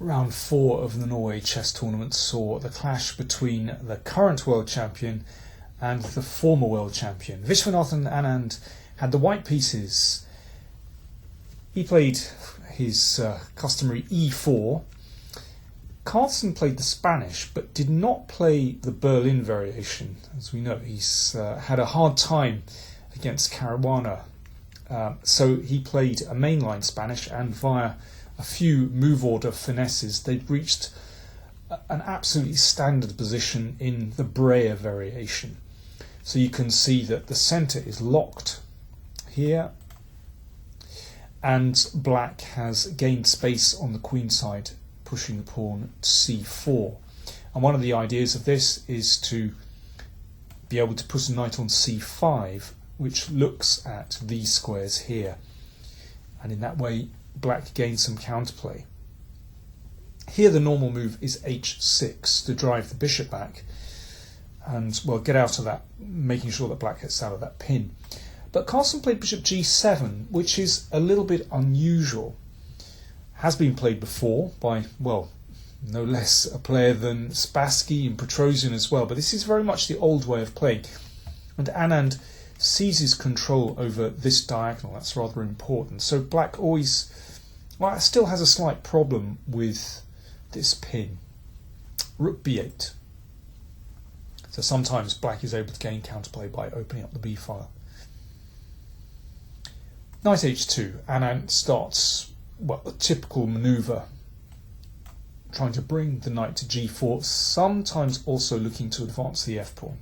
Round 4 of the Norway chess tournament saw the clash between the current world champion and the former world champion. Viswanathan Anand had the white pieces. He played his customary e4. Carlsen played the Spanish but did not play the Berlin variation. As we know, he's had a hard time against Caruana. So he played a mainline Spanish, and via a few move order finesses, they'd reached an absolutely standard position in the Breyer variation. So you can see that the centre is locked here, and black has gained space on the queen side, pushing the pawn to c4. And one of the ideas of this is to be able to put a knight on c5, which looks at these squares here. And in that way, black gains some counterplay. Here the normal move is h6 to drive the bishop back and, well, get out of that, making sure that black gets out of that pin. But Carlsen played bishop g7, which is a little bit unusual. Has been played before by, well, no less a player than Spassky and Petrosian as well, but this is very much the old way of playing. And Anand seizes control over this diagonal. That's rather important. So black always, well, it still has a slight problem with this pin. Rook b8. So sometimes black is able to gain counterplay by opening up the b file. Knight h2. Anand starts, well, a typical manoeuvre, trying to bring the knight to g4, sometimes also looking to advance the f-pawn.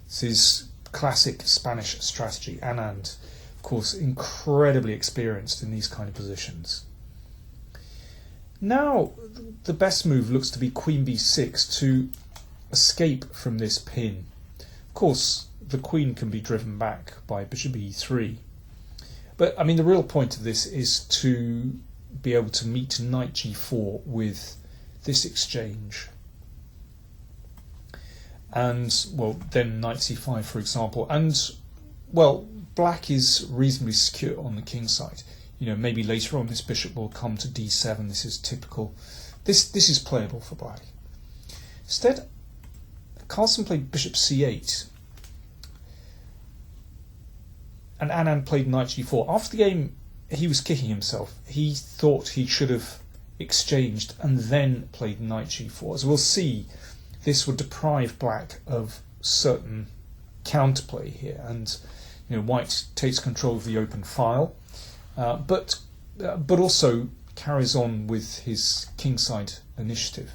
This is classic Spanish strategy. Anand, of course, incredibly experienced in these kind of positions. Now the best move looks to be queen b6 to escape from this pin. Of course, the queen can be driven back by bishop e3. But I mean, the real point of this is to be able to meet knight g4 with this exchange. And, well, then knight c5, for example. And, well, black is reasonably secure on the king side. You know, maybe later on this bishop will come to d7. This is typical. This is playable for black. Instead, Carlsen played bishop c8. And Anand played knight g4. After the game, he was kicking himself. He thought he should have exchanged and then played knight g4. As we'll see, this would deprive black of certain counterplay here, and you know, white takes control of the open file, but also carries on with his kingside initiative.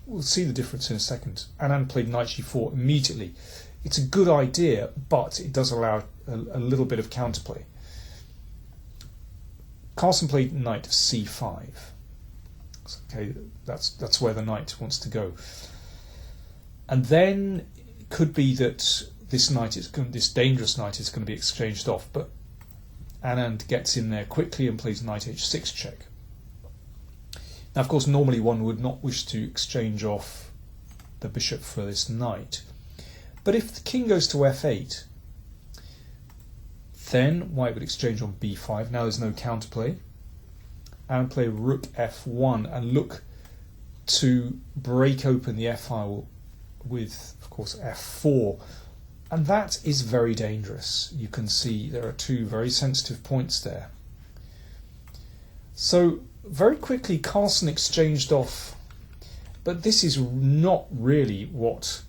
We'll see the difference in a second. Anand played knight g4 immediately. It's a good idea, but it does allow a little bit of counterplay. Carlsen played knight c5. Okay, that's where the knight wants to go. And then it could be that this dangerous knight is going to be exchanged off, but Anand gets in there quickly and plays knight h6 check. Now, of course, normally one would not wish to exchange off the bishop for this knight. But if the king goes to f8, then white would exchange on b5. Now there's no counterplay. And play rook f1 and look to break open the f-file with, of course, f4. And that is very dangerous. You can see there are two very sensitive points there. So very quickly Carlsen exchanged off, but this is not really what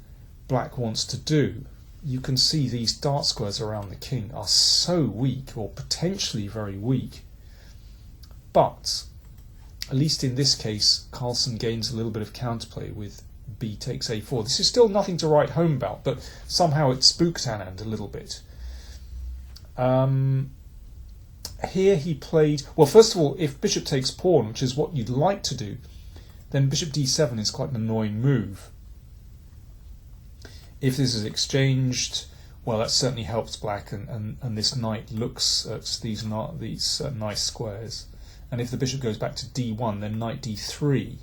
black wants to do. You can see these dart squares around the king are so weak, or potentially very weak. But at least in this case, Carlsen gains a little bit of counterplay with b takes a4. This is still nothing to write home about, but somehow it spooked Anand a little bit. Here he played, well, first of all, if bishop takes pawn, which is what you'd like to do, then bishop d7 is quite an annoying move. If this is exchanged, well, that certainly helps black, and this knight looks at these nice squares. And if the bishop goes back to d1, then knight d3.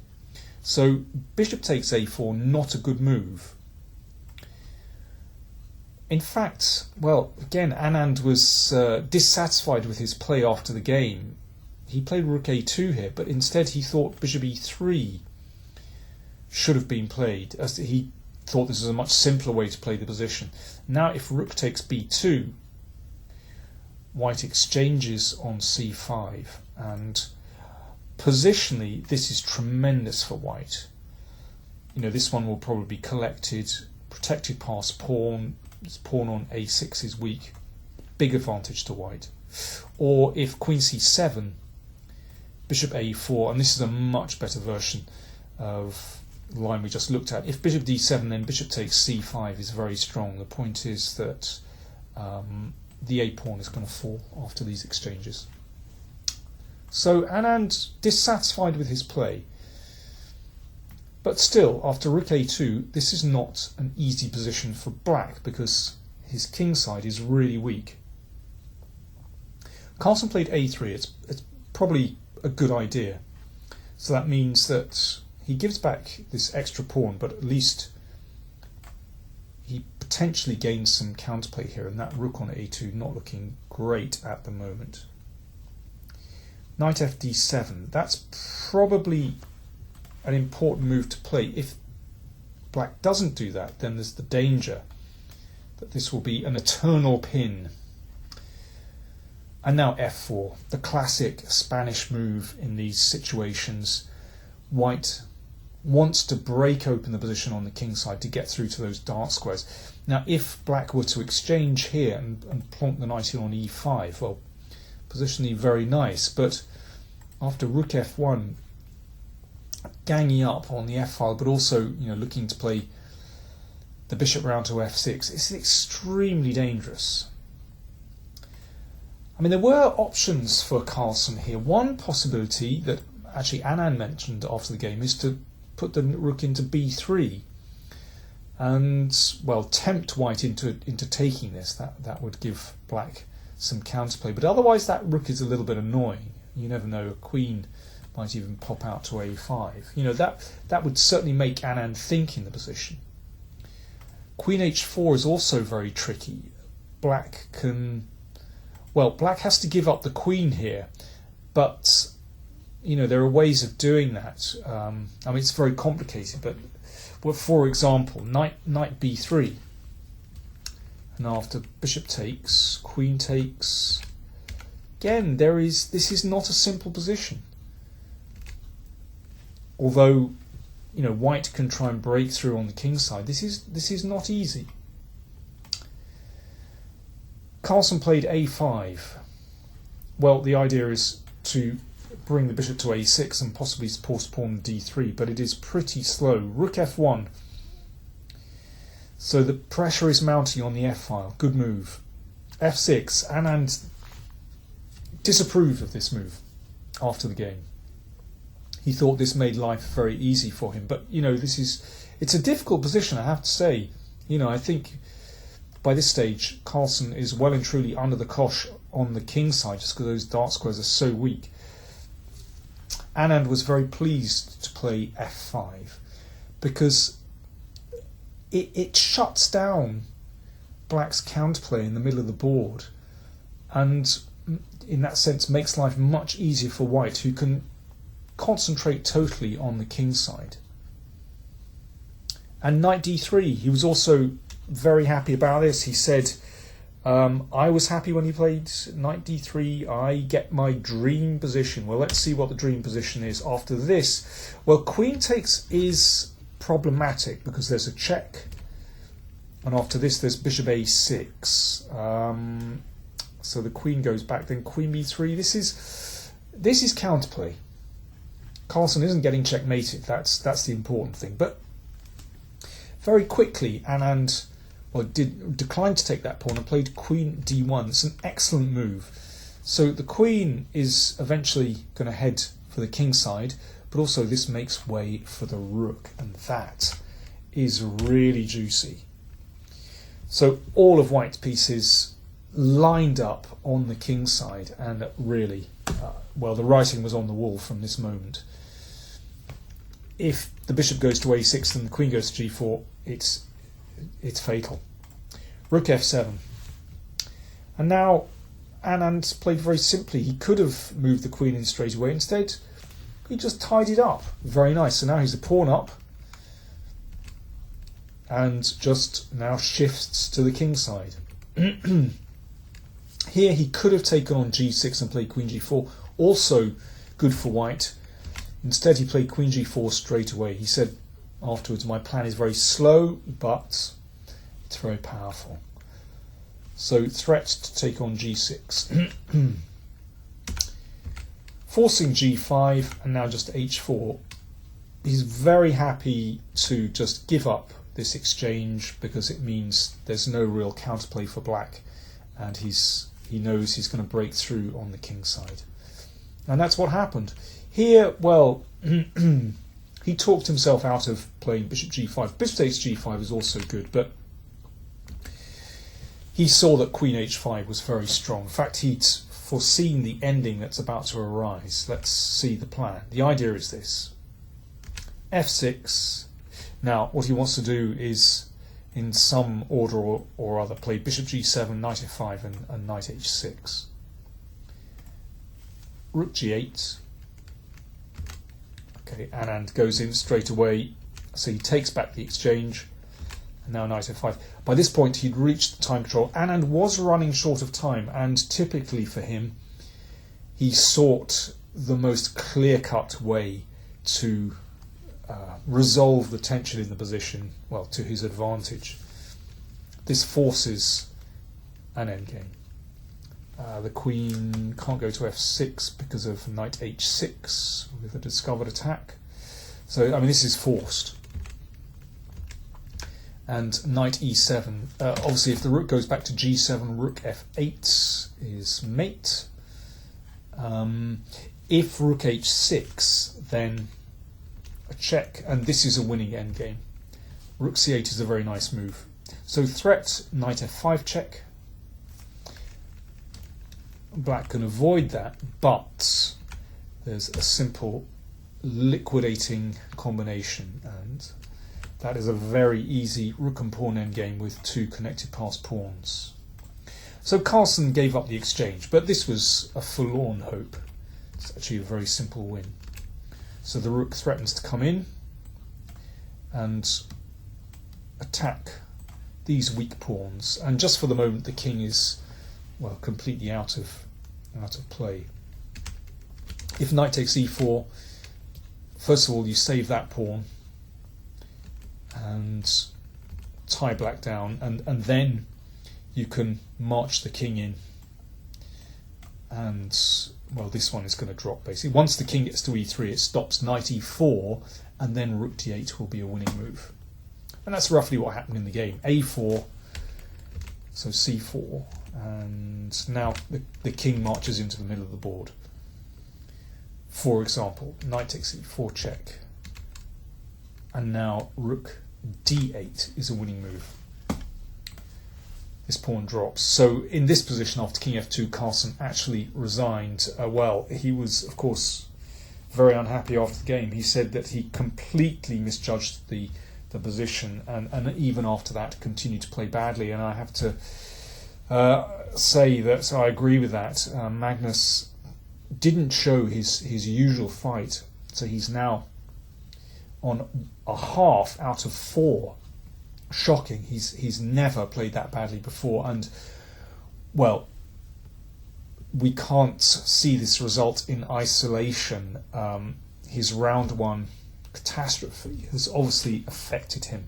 So bishop takes a4, not a good move. In fact, well, again, Anand was dissatisfied with his play after the game. he played rook a2 here, but instead he thought bishop e3 should have been played, as he thought this was a much simpler way to play the position. Now if rook takes b2, white exchanges on c5, and positionally this is tremendous for white. You know, this one will probably be collected, protected past pawn. This pawn on a6 is weak, big advantage to white. Or if queen c7, bishop a4, and this is a much better version of the line we just looked at. If bishop d7, then bishop takes c5 is very strong. The point is that the a pawn is going to fall after these exchanges. So Anand dissatisfied with his play. But still, after rook a2, this is not an easy position for black because his king side is really weak. Carlsen played a3. It's probably a good idea. So that means that he gives back this extra pawn, but at least he potentially gains some counterplay here, and that rook on a2 not looking great at the moment. Knight fd7. That's probably an important move to play. If black doesn't do that, then there's the danger that this will be an eternal pin. And now f4, the classic Spanish move in these situations. White wants to break open the position on the king side to get through to those dark squares. Now if black were to exchange here and plonk the knight in on e5, well, positionally very nice, but after rook f1, ganging up on the f file, but also, you know, looking to play the bishop round to f6, it's extremely dangerous. I mean, there were options for Carlsen here. One possibility that actually Anand mentioned after the game is to put the rook into b3 and, well, tempt white into taking this. That would give black some counterplay. But otherwise that rook is a little bit annoying. You never know, a queen might even pop out to a5. You know, that would certainly make Anand think in the position. Queen h4 is also very tricky. Black has to give up the queen here, but you know, there are ways of doing that. I mean, it's very complicated, but well, for example, knight b3, and after bishop takes, queen takes. Again, this is not a simple position. Although, you know, white can try and break through on the king side, this is not easy. Carlsen played a5. Well, the idea is to bring the bishop to a6 and possibly force pawn d3, but it is pretty slow. Rook f1. So the pressure is mounting on the f file. Good move. f6. Anand disapproved of this move after the game. He thought this made life very easy for him, but you know, it's a difficult position, I have to say. You know, I think by this stage Carlsen is well and truly under the cosh on the king side just because those dark squares are so weak. Anand was very pleased to play f5 because it shuts down black's counterplay in the middle of the board, and in that sense makes life much easier for white, who can concentrate totally on the king side. And knight d3, he was also very happy about this. He said, I was happy when he played knight d3, I get my dream position. Well, let's see what the dream position is after this. Well, queen takes is problematic because there's a check, and after this there's bishop a6. So the queen goes back, then queen b3. This is counterplay. Carlsen isn't getting checkmated. That's the important thing. But very quickly, Anand declined to take that pawn and played queen d1. It's an excellent move. So the queen is eventually going to head for the king side, but also this makes way for the rook, and that is really juicy. So all of white's pieces lined up on the king side, and really, well, the writing was on the wall from this moment. If the bishop goes to a6 and the queen goes to g4, it's fatal. Rook f7. And now Anand played very simply. He could have moved the queen in straight away. Instead, he just tied it up. Very nice. So now he's a pawn up, and just now shifts to the king side. Here he could have taken on g6 and played queen g4. Also good for white. Instead he played queen g4 straight away. He said afterwards, my plan is very slow, but it's very powerful. So threat to take on g6. Forcing g5 and now just h4. He's very happy to just give up this exchange because it means there's no real counterplay for black, and he knows he's going to break through on the king side. And that's what happened. Here, well, he talked himself out of playing bishop g5. Bishop takes g5 is also good, but he saw that queen h5 was very strong. In fact, he'd foreseen the ending that's about to arise. Let's see the plan. The idea is this. f6. Now, what he wants to do is, in some order or other, play bishop g7, knight f5, and knight h6. Rook g8. Okay, Anand goes in straight away, so he takes back the exchange, and now knight f5. By this point, he'd reached the time control. Anand was running short of time, and typically for him, he sought the most clear-cut way to resolve the tension in the position, well, to his advantage. This forces an endgame. The queen can't go to f6 because of knight h6 with a discovered attack. So, I mean, this is forced. And knight e7. Obviously, if the rook goes back to g7, rook f8 is mate. If rook h6, then a check, and this is a winning endgame. Rook c8 is a very nice move. So threat, knight f5 check. Black can avoid that, but there's a simple liquidating combination, and that is a very easy rook and pawn endgame with two connected passed pawns. So Carlsen gave up the exchange, but this was a forlorn hope. It's actually a very simple win. So the rook threatens to come in and attack these weak pawns, and just for the moment the king is, well, completely out of play. If knight takes e4, first of all you save that pawn and tie black down, and then you can march the king in, and well, this one is going to drop basically. Once the king gets to e3, it stops knight e4, and then rook d8 will be a winning move. And that's roughly what happened in the game. a4, so c4, and now the king marches into the middle of the board. For example, knight takes e4 check, and now rook d8 is a winning move. This pawn drops. So in this position, after king f2, Carlsen actually resigned. Well, he was, of course, very unhappy after the game. He said that he completely misjudged the position, and even after that continued to play badly. And I have to say that I agree with that. Magnus didn't show his usual fight, so he's now on a half out of 4. Shocking. He's never played that badly before, and well, we can't see this result in isolation. His round 1 catastrophe has obviously affected him.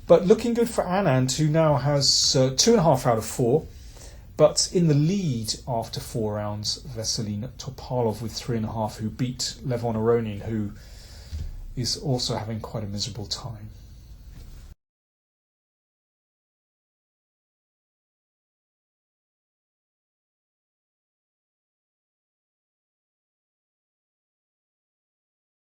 But looking good for Anand, who now has 2.5 out of 4, but in the lead after 4 rounds, Veselin Topalov with 3.5, who beat Levon Aronin, who is also having quite a miserable time.